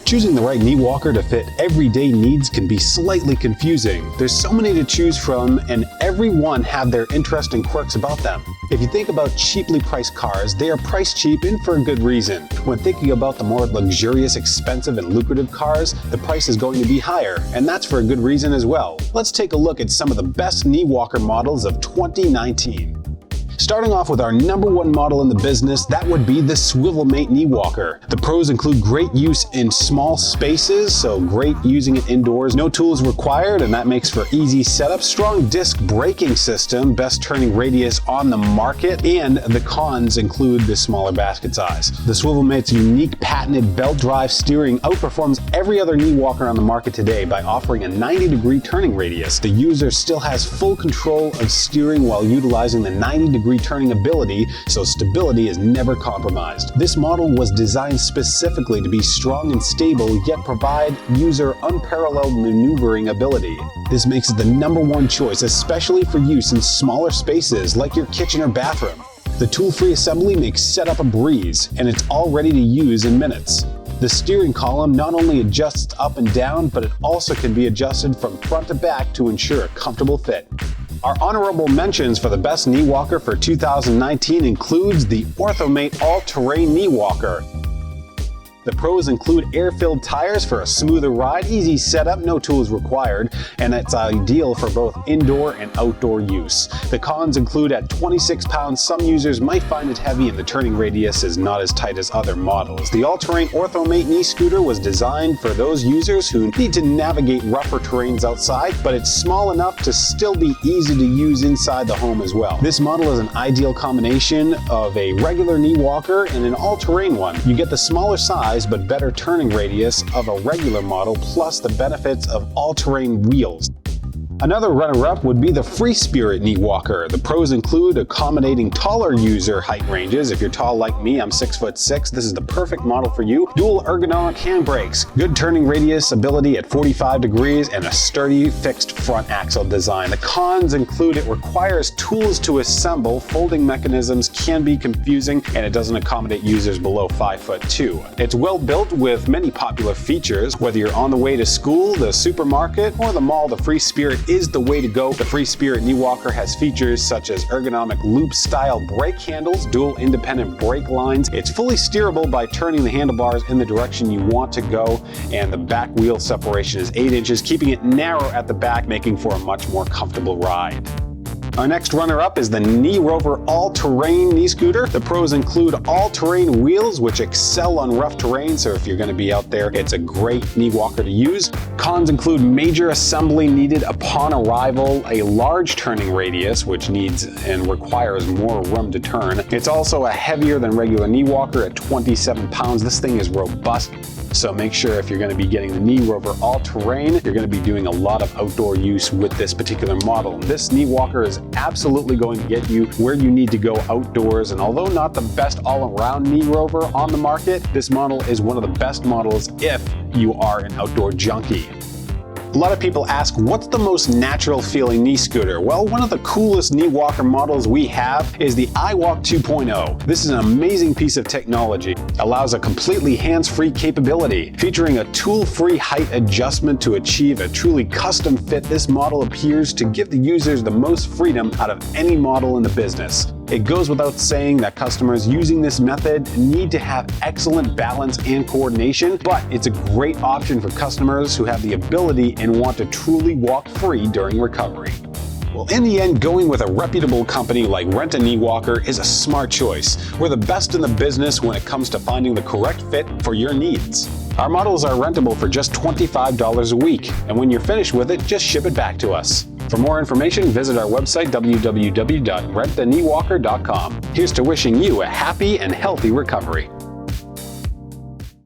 Choosing the right knee walker to fit everyday needs can be slightly confusing. There's so many to choose from, and every one have their interesting quirks about them. If you think about cheaply priced cars, they are priced cheap and for a good reason. When thinking about the more luxurious, expensive, and lucrative cars, the price is going to be higher, and that's for a good reason as well. Let's take a look at some of the best knee walker models of 2019. Starting off with our #1 model in the business, that would be the SwivelMate knee walker. The pros include great use in small spaces, so great using it indoors. No tools required, and that makes for easy setup. Strong disc braking system, best turning radius on the market, and the cons include the smaller basket size. The SwivelMate's unique patented belt drive steering outperforms every other knee walker on the market today by offering a 90-degree turning radius. The user still has full control of steering while utilizing the 90-degree turning ability, so stability is never compromised. This model was designed specifically to be strong and stable, yet provide user unparalleled maneuvering ability. This makes it the #1 choice, especially for use in smaller spaces like your kitchen or bathroom. The tool-free assembly makes setup a breeze, and it's all ready to use in minutes. The steering column not only adjusts up and down, but it also can be adjusted from front to back to ensure a comfortable fit. Our honorable mentions for the best knee walker for 2019 includes the OrthoMate AllTerrain knee walker. The pros include air-filled tires for a smoother ride, easy setup, no tools required, and it's ideal for both indoor and outdoor use. The cons include at 26 pounds, some users might find it heavy and the turning radius is not as tight as other models. The all-terrain OrthoMate knee scooter was designed for those users who need to navigate rougher terrains outside, but it's small enough to still be easy to use inside the home as well. This model is an ideal combination of a regular knee walker and an all-terrain one. You get the smaller size but better turning radius of a regular model, plus the benefits of all-terrain wheels. Another runner-up would be the Free Spirit knee walker. The pros include accommodating taller user height ranges. If you're tall like me, I'm 6'6", this is the perfect model for you. Dual ergonomic handbrakes, good turning radius ability at 45 degrees, and a sturdy fixed front axle design. The cons include it requires tools to assemble, folding mechanisms can be confusing, and it doesn't accommodate users below 5'2". It's well built with many popular features. Whether you're on the way to school, the supermarket, or the mall, the Free Spirit is the way to go. The Free Spirit knee walker has features such as ergonomic loop-style brake handles, dual independent brake lines. It's fully steerable by turning the handlebars in the direction you want to go, and the back wheel separation is 8 inches, keeping it narrow at the back, making for a much more comfortable ride. Our next runner-up is the Knee Rover All-Terrain knee scooter. The pros include all-terrain wheels, which excel on rough terrain, so if you're going to be out there, it's a great knee walker to use. Cons include major assembly needed upon arrival, a large turning radius, which needs and requires more room to turn. It's also a heavier than regular knee walker at 27 pounds. This thing is robust. So make sure if you're going to be getting the Knee Rover All-Terrain, you're going to be doing a lot of outdoor use with this particular model. This knee walker is absolutely going to get you where you need to go outdoors, and although not the best all-around knee rover on the market, this model is one of the best models if you are an outdoor junkie. A lot of people ask, what's the most natural feeling knee scooter? Well, one of the coolest knee walker models we have is the Iwalk 2.0. This is an amazing piece of technology. It allows a completely hands-free capability. Featuring a tool-free height adjustment to achieve a truly custom fit, this model appears to give the users the most freedom out of any model in the business. It goes without saying that customers using this method need to have excellent balance and coordination, but it's a great option for customers who have the ability and want to truly walk free during recovery. Well, in the end, going with a reputable company like Rent a Knee Walker is a smart choice. We're the best in the business when it comes to finding the correct fit for your needs. Our models are rentable for just $25 a week, and when you're finished with it, just ship it back to us. For more information, visit our website, www.rentakneewalker.com. Here's to wishing you a happy and healthy recovery.